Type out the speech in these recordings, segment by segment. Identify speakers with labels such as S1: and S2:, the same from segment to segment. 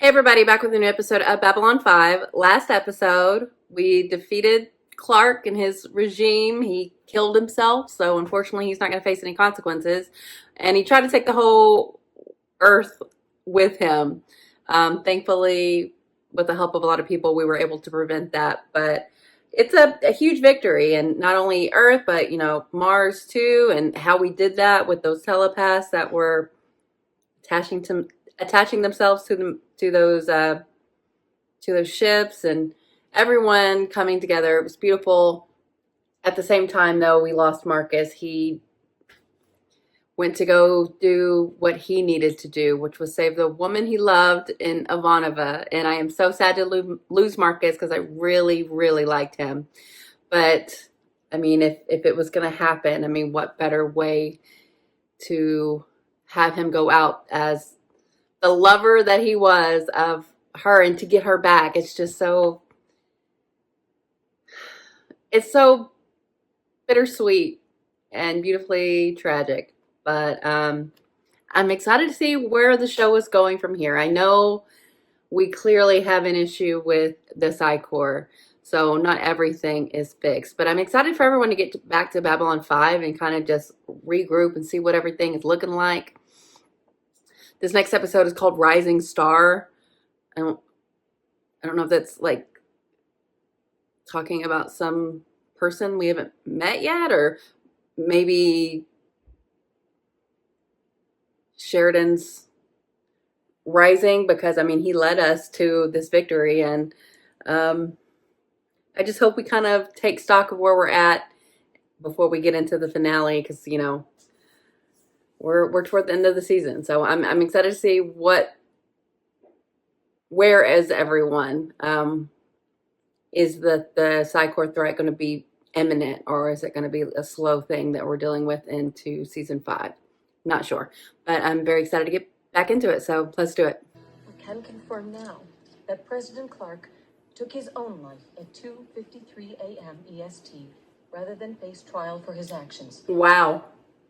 S1: Hey everybody, back with a new episode of Babylon 5. Last episode, we defeated Clark and his regime. He killed himself, so unfortunately he's not going to face any consequences. And he tried to take the whole Earth with him. Thankfully, with the help of a lot of people, we were able to prevent that. But it's a huge victory, and not only Earth, but Mars too, and how we did that with those telepaths that were attaching to attaching themselves to those ships, and everyone coming together. It was beautiful. At the same time, though, we lost Marcus. He went to go do what he needed to do, which was save the woman he loved in Ivanova. And I am so sad to lose Marcus because I really, really liked him. But I mean, if it was going to happen, I mean, what better way to have him go out as the lover that he was of her and to get her back. It's so bittersweet and beautifully tragic. But I'm excited to see where the show is going from here. I know we clearly have an issue with the Psi Corps, so not everything is fixed. But I'm excited for everyone to get back to Babylon 5 and kind of just regroup and see what everything is looking like. This next episode is called Rising Star. I don't know if that's like talking about some person we haven't met yet, or maybe Sheridan's rising, because I mean he led us to this victory, and I just hope we kind of take stock of where we're at before we get into the finale, because we're toward the end of the season. So I'm excited to see where is everyone. Is the Psi Corps threat going to be imminent, or is it going to be a slow thing that we're dealing with into season 5? Not sure, but I'm very excited to get back into it. So let's do it.
S2: We can confirm now that President Clark took his own life at 2:53 a.m. EST rather than face trial for his actions.
S1: Wow.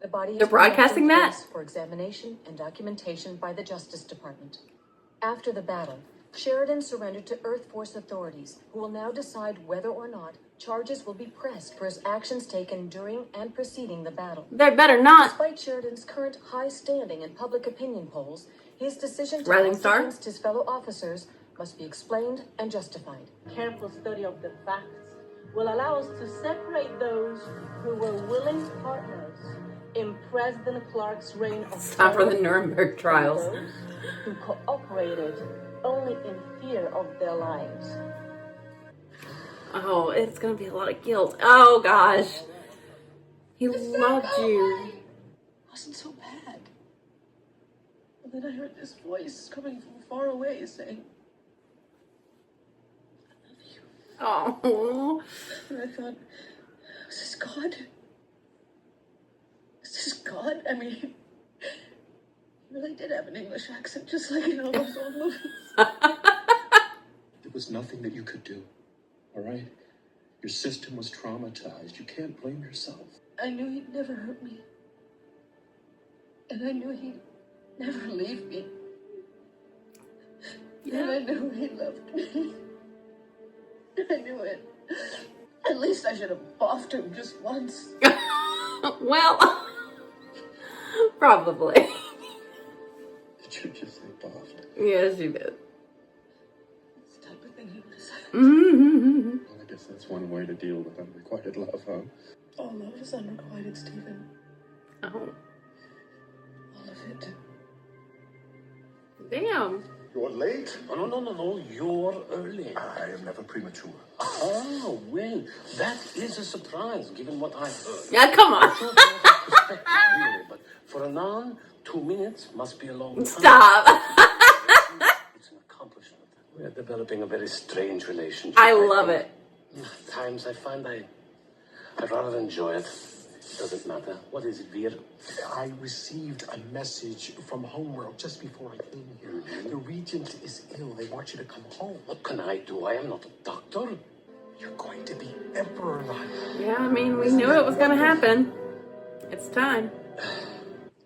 S2: The body
S1: They're broadcasting that
S2: for examination and documentation by the Justice Department. After the battle, Sheridan surrendered to Earth Force authorities, who will now decide whether or not charges will be pressed for his actions taken during and preceding the battle.
S1: They better not.
S2: Despite Sheridan's current high standing in public opinion polls, his decision to
S1: Rising
S2: act
S1: Star
S2: against his fellow officers must be explained and justified.
S3: Careful study of the facts will allow us to separate those who were willing partners in President Clark's reign of
S1: It's time for the Nuremberg trials.
S3: those who cooperated only in fear of their lives.
S1: Oh, it's gonna be a lot of guilt. Oh gosh, he loved you.
S4: It wasn't so bad. And then I heard this voice coming from far away saying, "I love you."
S1: Oh,
S4: And I thought, is this God? Is this God? I mean, he really did have an English accent, just like in all those old movies.
S5: There was nothing that you could do, all right? Your system was traumatized. You can't blame yourself.
S4: I knew he'd never hurt me. And I knew he'd never leave me. And I knew he loved me. I knew it. At least I should have boffed him just once.
S1: well, probably.
S5: Did you just say boffed?
S1: Yes, you did.
S4: It's the type of thing he would have said.
S1: Mm-hmm.
S5: Well, I guess that's one way to deal with unrequited love, huh?
S4: All love is unrequited, Stephen.
S1: Oh,
S4: All of it.
S1: damn.
S5: You're late.
S6: No, you're early.
S5: I am never premature.
S6: Oh, well, that is a surprise, given what I heard.
S1: Yeah, come on.
S6: Really, but for a nun, 2 minutes must be a long time.
S1: Stop.
S6: It's an accomplishment. We're developing a very strange relationship.
S1: I love it.
S6: At times I find I'd rather enjoy it. It doesn't matter. What is it, Veer?
S5: I received a message from Homeworld just before I came here. The regent is ill. They want you to come home.
S6: What can I do? I am not a doctor.
S5: You're going to be emperor.
S1: Yeah, I mean, we knew it was gonna happen. It's time.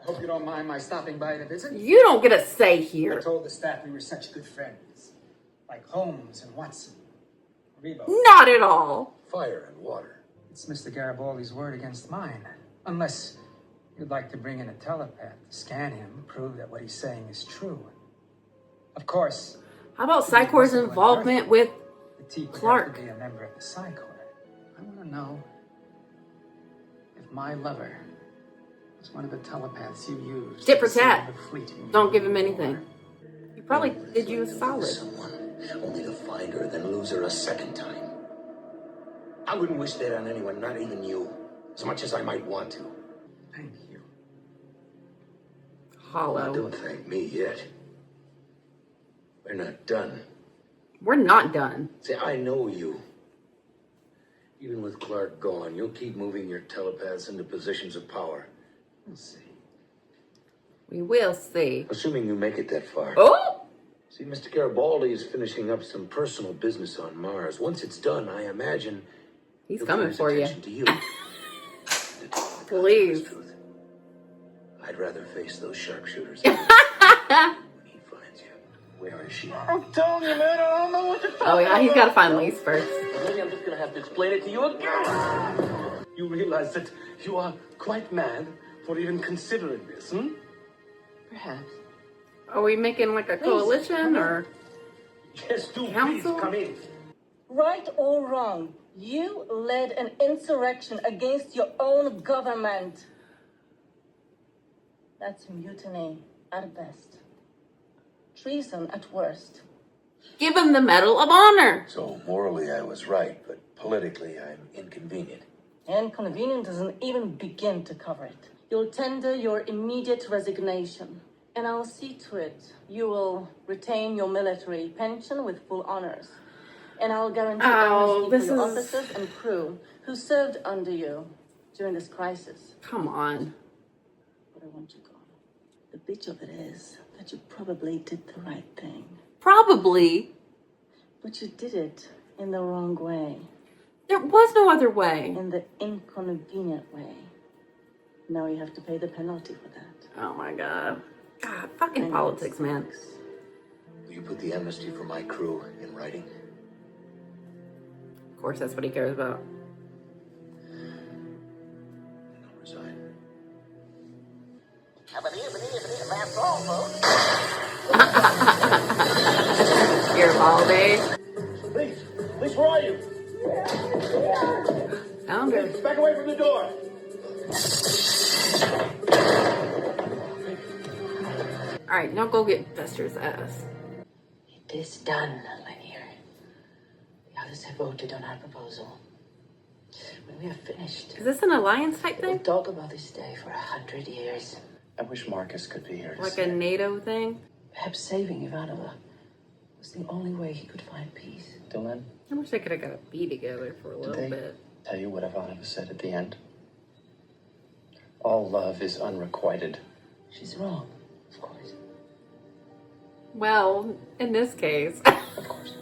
S7: I hope you don't mind my stopping by to visit.
S1: You don't get a say
S7: I
S1: here.
S7: told the staff we were such good friends. Like Holmes and Watson. Rebo.
S1: Not at all.
S6: Fire and water.
S7: It's Mr. Garibaldi's word against mine. Unless you'd like to bring in a telepath to scan him, prove that what he's saying is true. Of course.
S1: How about Psychor's involvement with
S7: The T would
S1: Clark?
S7: have to be a member of the Psychor. I want to know if my lover was one of the telepaths you used.
S1: Tit for
S7: to
S1: tat.
S7: save the fleet in
S1: Don't
S7: your
S1: give him
S7: war.
S1: anything. He probably did you a solid.
S6: Someone, only to find her, then lose her a second time. I wouldn't wish that on anyone, not even you, as much as I might want to.
S7: Thank you.
S1: Hollow.
S6: Don't thank me yet. We're not done.
S1: We're not done.
S6: See, I know you. Even with Clark gone, you'll keep moving your telepaths into positions of power. We'll see.
S1: We will see.
S6: Assuming you make it that far.
S1: Oh!
S6: See, Mr. Garibaldi is finishing up some personal business on Mars. Once it's done, I imagine
S1: He's
S6: he'll
S1: coming
S6: turn his
S1: for you.
S6: attention to you.
S1: Please.
S6: I'd rather face those sharpshooters when he finds you. Where is she?
S3: I'm telling you, man, I don't know what to tell
S1: Oh yeah, he's got to find Lise first.
S6: Maybe I'm just gonna have to explain it to you again. You realize that you are quite mad for even considering this, hmm?
S3: Perhaps.
S1: Are we making like a coalition or?
S6: Yes, do
S1: Council?
S6: please come in.
S3: Right or wrong, you led an insurrection against your own government. That's mutiny at best. Treason at worst.
S1: Give him the Medal of Honor.
S6: So morally I was right, but politically I'm inconvenient.
S3: Inconvenient doesn't even begin to cover it. You'll tender your immediate resignation, and I'll see to it you will retain your military pension with full honors. And I'll guarantee
S1: Oh,
S3: amnesty
S1: this
S3: for your
S1: is-
S3: officers and crew who served under you during this crisis.
S1: Come on.
S3: But I want you gone. The bitch of it is that you probably did the right thing.
S1: Probably.
S3: But you did it in the wrong way.
S1: There was no other way.
S3: In the inconvenient way. Now you have to pay the penalty for that.
S1: Oh my god. God, fucking politics, man.
S6: Will you put the amnesty for my crew in writing?
S1: Of course, that's what he cares about.
S6: I'll resign.
S1: Garibaldi.
S6: Lise, where are you?
S1: Found her.
S6: Back away from the door.
S1: Alright, now go get Fester's ass.
S8: It is done, Lanier. The others have voted on our proposal. When we are finished,
S1: Is this an alliance type
S8: we'll
S1: thing?
S8: talk about this day for 100 years.
S9: I wish Marcus could be here to
S1: Like
S9: see
S1: a
S9: it.
S1: NATO thing?
S8: Perhaps saving Ivanova was the only way he could find peace.
S9: Dylan,
S1: I wish they could have got a bee together for a
S9: did
S1: little
S9: they
S1: bit.
S9: tell you what Ivanova said at the end? All love is unrequited.
S8: She's wrong, of course.
S1: Well, in this case.
S9: Of course.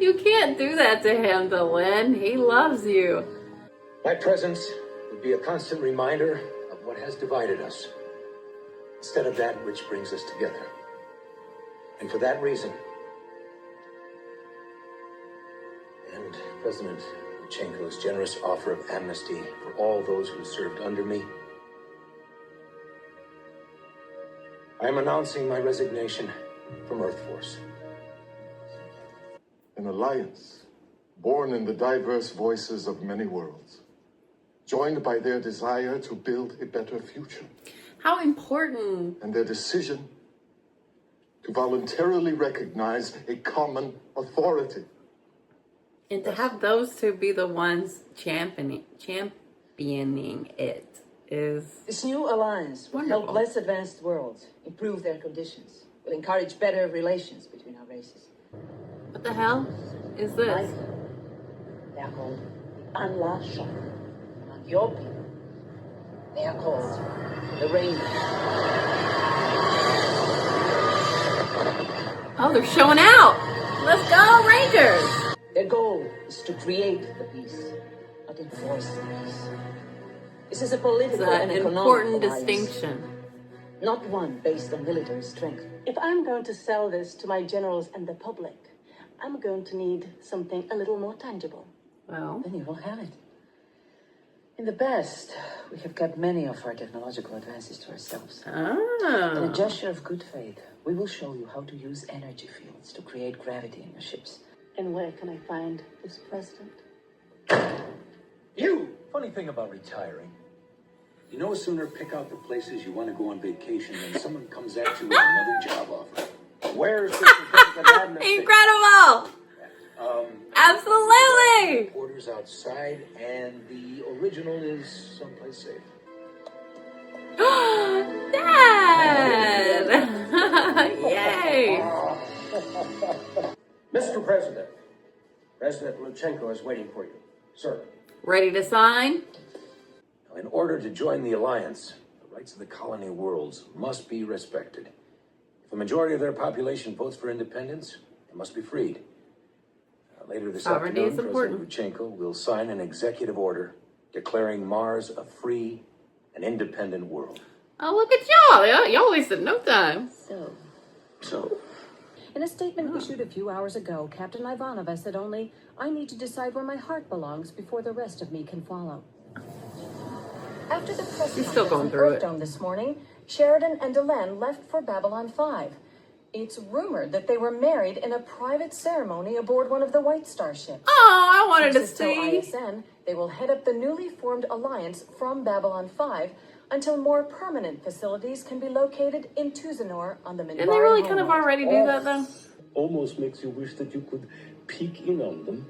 S1: You can't do that to him, Dylan. He loves you.
S6: My presence would be a constant reminder of what has divided us, instead of that which brings us together. And for that reason, and President Lutsenko's generous offer of amnesty for all those who served under me, I am announcing my resignation from Earth Force.
S10: An alliance born in the diverse voices of many worlds, joined by their desire to build a better future
S1: How important.
S10: and their decision to voluntarily recognize a common authority.
S1: And to have those two be the ones championing it is
S11: This new alliance will help
S1: wonderful.
S11: less advanced worlds improve their conditions, will encourage better relations between our races.
S1: What the hell is this?
S11: They are called the Anla Shah. Among your people, they are called the Rangers.
S1: Oh, they're showing out. Let's go, Rangers.
S11: Their goal is to create the peace, not enforce the peace.
S2: This is a
S1: It's
S2: political
S1: an
S2: and economic
S1: important
S2: alliance,
S1: distinction.
S2: not one based on military strength.
S3: If I'm going to sell this to my generals and the public, I'm going to need something a little more tangible.
S1: Well,
S8: Then you will have it. In the past, we have kept many of our technological advances to ourselves. In a
S1: oh.
S8: gesture of good faith, we will show you how to use energy fields to create gravity in your ships.
S3: And where can I find this president?
S6: You! Funny thing about retiring. You no sooner pick out the places you want to go on vacation than someone comes at you with another job offer. Where's the certificate of amnesty?
S1: Incredible! Absolutely!
S6: Orders outside, and the original is someplace safe.
S1: Dad! Yay!
S12: Mr. President, President Luchenko is waiting for you. Sir.
S1: Ready to sign?
S6: Now, in order to join the alliance, the rights of the colony worlds must be respected. If a majority of their population votes for independence, they must be freed. Later this
S1: Sovereignty
S6: afternoon,
S1: is important.
S6: President Luchenko will sign an executive order declaring Mars a free and independent world.
S1: Oh, look at y'all. Y'all wasted no time.
S6: So,
S2: In a statement issued a few hours ago, Captain Ivanova said only, "I need to decide where my heart belongs before the rest of me can follow." After the press
S1: He's still
S2: conference
S1: going
S2: in
S1: through it.
S2: Earthdome this morning, Sheridan and Delenn left for Babylon 5. It's rumored that they were married in a private ceremony aboard one of the White Star ships.
S1: Oh, I wanted to
S2: Sources tell
S1: see.
S2: ISN they will head up the newly formed alliance from Babylon 5 until more permanent facilities can be located in Tuzanor on the Minbari
S1: Didn't they really kind of
S2: homeworld.
S1: already do that, though?
S5: Almost makes you wish that you could peek in on them.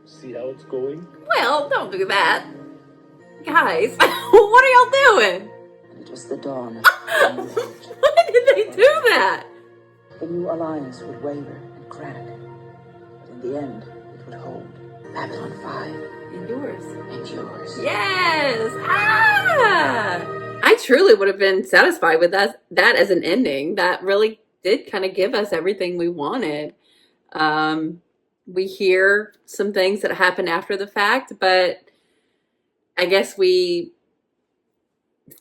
S5: See how it's going?
S1: Well, don't do that. Guys, what are y'all doing?
S8: And it was the dawn.
S1: Why did they do that?
S8: The new alliance would waver and crack, but in the end, it would hold. Babylon 5
S1: And yours.
S8: and yours.
S1: Yes! Ah! I truly would have been satisfied with that as an ending. That really did kind of give us everything we wanted. We hear some things that happen after the fact, but I guess we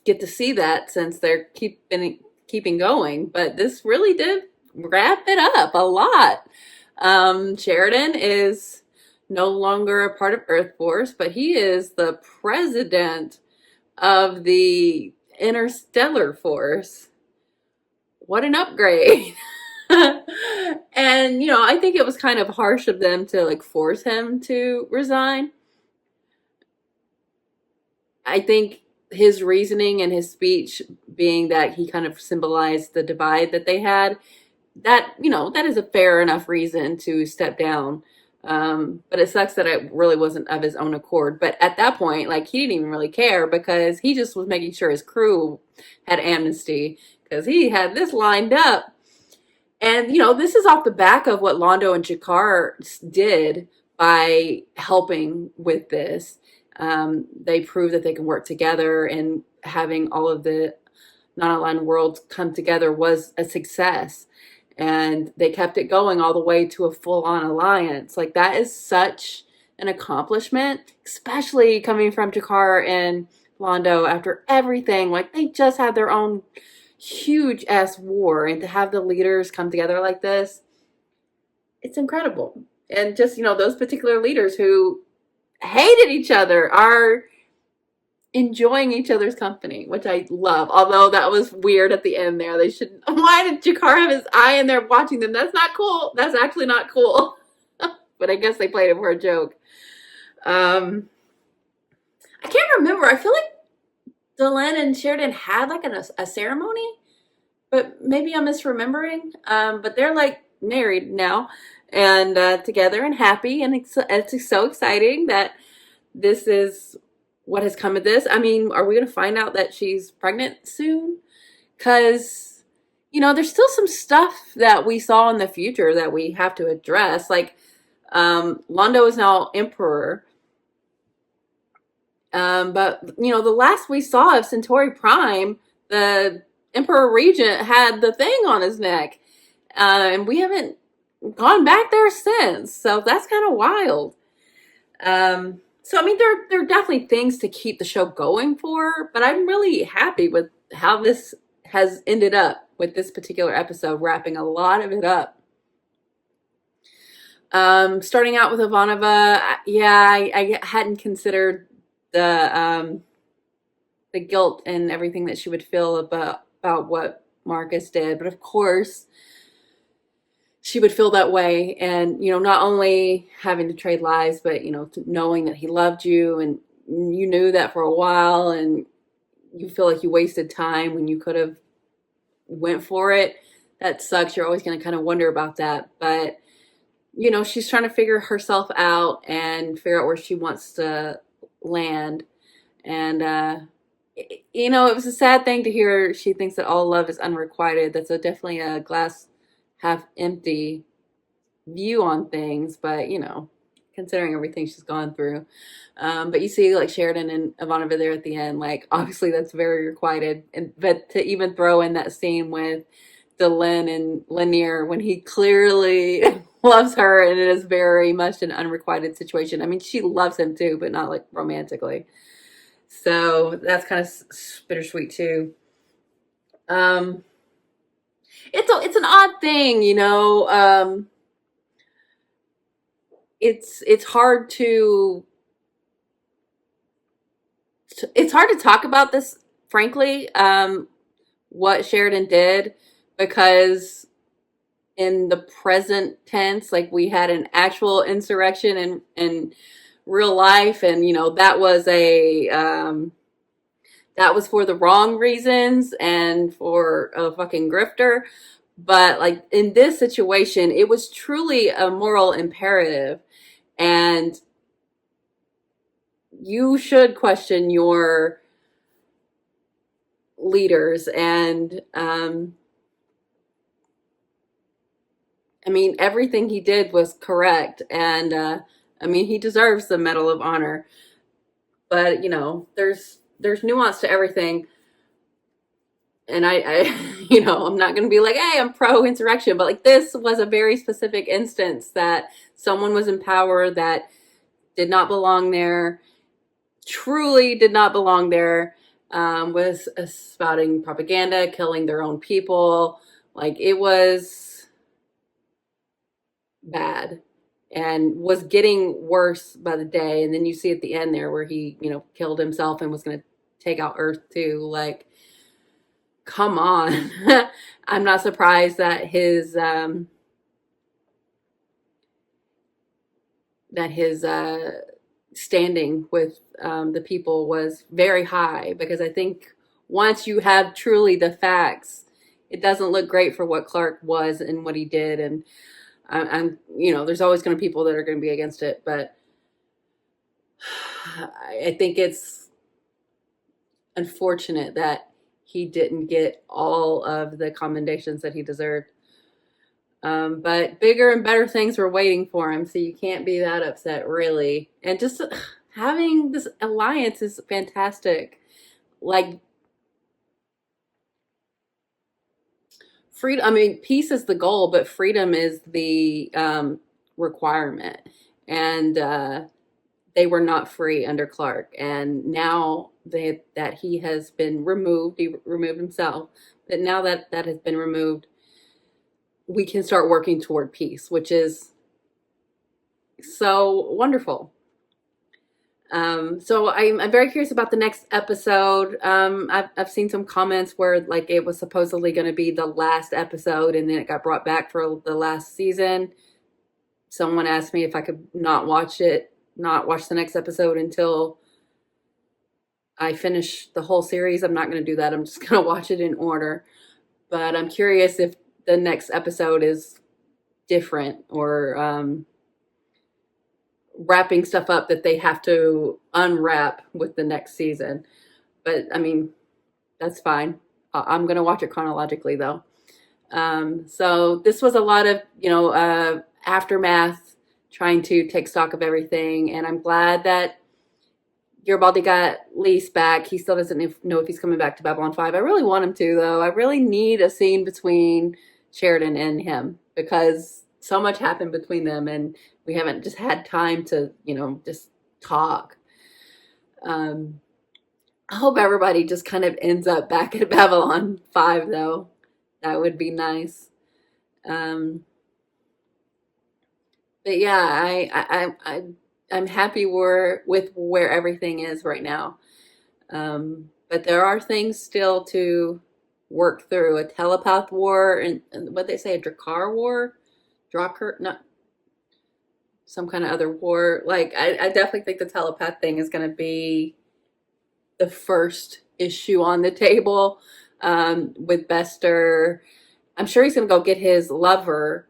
S1: get to see that since they're keeping going. But this really did wrap it up a lot. Sheridan is no longer a part of Earth Force, but he is the president of the Interstellar Force. What an upgrade. And, I think it was kind of harsh of them to like force him to resign. I think his reasoning and his speech being that he kind of symbolized the divide that they had, that is a fair enough reason to step down. But it sucks that it really wasn't of his own accord. But at that point, like, he didn't even really care because he just was making sure his crew had amnesty because he had this lined up. And, this is off the back of what Londo and Jakar did by helping with this. They proved that they can work together, and having all of the non-aligned worlds come together was a success. And they kept it going all the way to a full-on alliance. Like, that is such an accomplishment, especially coming from Jakar and Londo after everything. Like, they just had their own huge-ass war, and to have the leaders come together like this, it's incredible. And just, those particular leaders who hated each other are enjoying each other's company, which I love. Although that was weird at the end there. Why did Jakar have his eye in there watching them? That's not cool. That's actually not cool. But I guess they played it for a joke. I can't remember. I feel like Delenn and Sheridan had like a ceremony, but maybe I'm misremembering. But they're like married now and together and happy. And it's so exciting that this is what has come of this. I mean, are we going to find out that she's pregnant soon? Because, there's still some stuff that we saw in the future that we have to address. Like, Londo is now emperor. But, the last we saw of Centauri Prime, the Emperor Regent had the thing on his neck. And we haven't gone back there since. So that's kind of wild. So, I mean, there are definitely things to keep the show going for, but I'm really happy with how this has ended up with this particular episode, wrapping a lot of it up. Starting out with Ivanova, yeah, I hadn't considered the guilt and everything that she would feel about what Marcus did, but of course she would feel that way. And not only having to trade lives, but knowing that he loved you, and you knew that for a while, and you feel like you wasted time when you could have went for it. That sucks. You're always going to kind of wonder about that, but she's trying to figure herself out and figure out where she wants to land. And it was a sad thing to hear she thinks that all love is unrequited. That's definitely a glass half empty view on things, but considering everything she's gone through. But you see like Sheridan and Ivanova there at the end, like obviously that's very requited. But to even throw in that scene with Delenn and Lanier when he clearly loves her, and it is very much an unrequited situation. I mean, she loves him too, but not like romantically. So that's kind of bittersweet too. It's an odd thing, it's hard to talk about this, frankly, what Sheridan did, because in the present tense, like we had an actual insurrection in real life, and that was that was for the wrong reasons and for a fucking grifter. But like in this situation, it was truly a moral imperative, and you should question your leaders. And I mean, everything he did was correct, and I mean, he deserves the Medal of Honor. But there's nuance to everything, and I I'm not going to be like, hey, I'm pro insurrection, but like this was a very specific instance that someone was in power that did not belong there, truly did not belong there, was spouting propaganda, killing their own people. Like it was bad and was getting worse by the day. And then you see at the end there where he, killed himself and was going to take out Earth too. Like, come on. I'm not surprised that his standing with the people was very high, because I think once you have truly the facts, it doesn't look great for what Clark was and what he did. And I'm there's always going to be people that are going to be against it, but I think it's unfortunate that he didn't get all of the commendations that he deserved. But bigger and better things were waiting for him, so you can't be that upset, really. And just having this alliance is fantastic. Like, freedom, I mean, peace is the goal, but freedom is the requirement. And they were not free under Clark. And now that he has been removed, he removed himself, but now that that has been removed, we can start working toward peace, which is so wonderful. So I'm very curious about the next episode. I've seen some comments where like it was supposedly going to be the last episode, and then it got brought back for the last season. Someone asked me if I could not watch the next episode until I finish the whole series. I'm not going to do that. I'm just going to watch it in order. But I'm curious if the next episode is different, or wrapping stuff up that they have to unwrap with the next season. But I mean, that's fine. I'm going to watch it chronologically though. So this was a lot of, aftermath, trying to take stock of everything. And I'm glad that Garibaldi got Lise back. He still doesn't know if he's coming back to Babylon 5. I really want him to, though. I really need a scene between Sheridan and him, because so much happened between them, and we haven't just had time to, just talk. I hope everybody just kind of ends up back at Babylon 5, though. That would be nice. But yeah, I'm happy with where everything is right now. But there are things still to work through. A telepath war, and what they say, a Drakkar war? Drakkar, not some kind of other war. Like, I definitely think the telepath thing is going to be the first issue on the table, with Bester. I'm sure he's going to go get his lover,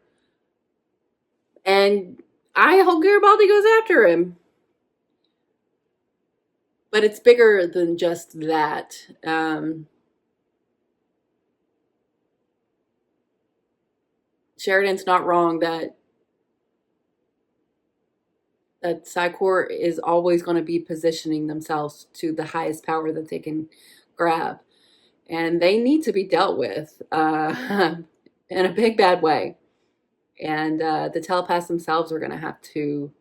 S1: and I hope Garibaldi goes after him. But it's bigger than just that. Sheridan's not wrong that Psychor is always going to be positioning themselves to the highest power that they can grab. And they need to be dealt with in a big, bad way. And the telepaths themselves are going to have to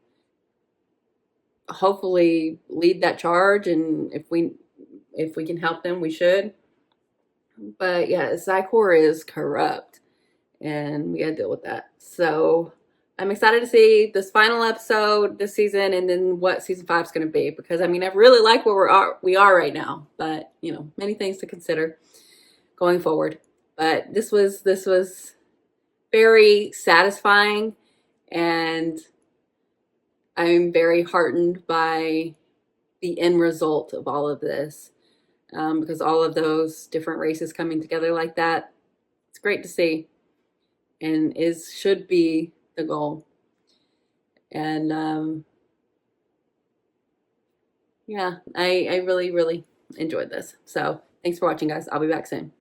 S1: hopefully lead that charge. And if we can help them, we should. But yeah, Psychor is corrupt, and we got to deal with that. So I'm excited to see this final episode this season, and then what season 5 is going to be. Because I mean, I really like where we are right now, but you know, many things to consider going forward. But this was very satisfying, and I'm very heartened by the end result of all of this, because all of those different races coming together like that, it's great to see, and should be the goal. And yeah, I really, really enjoyed this. So thanks for watching, guys. I'll be back soon.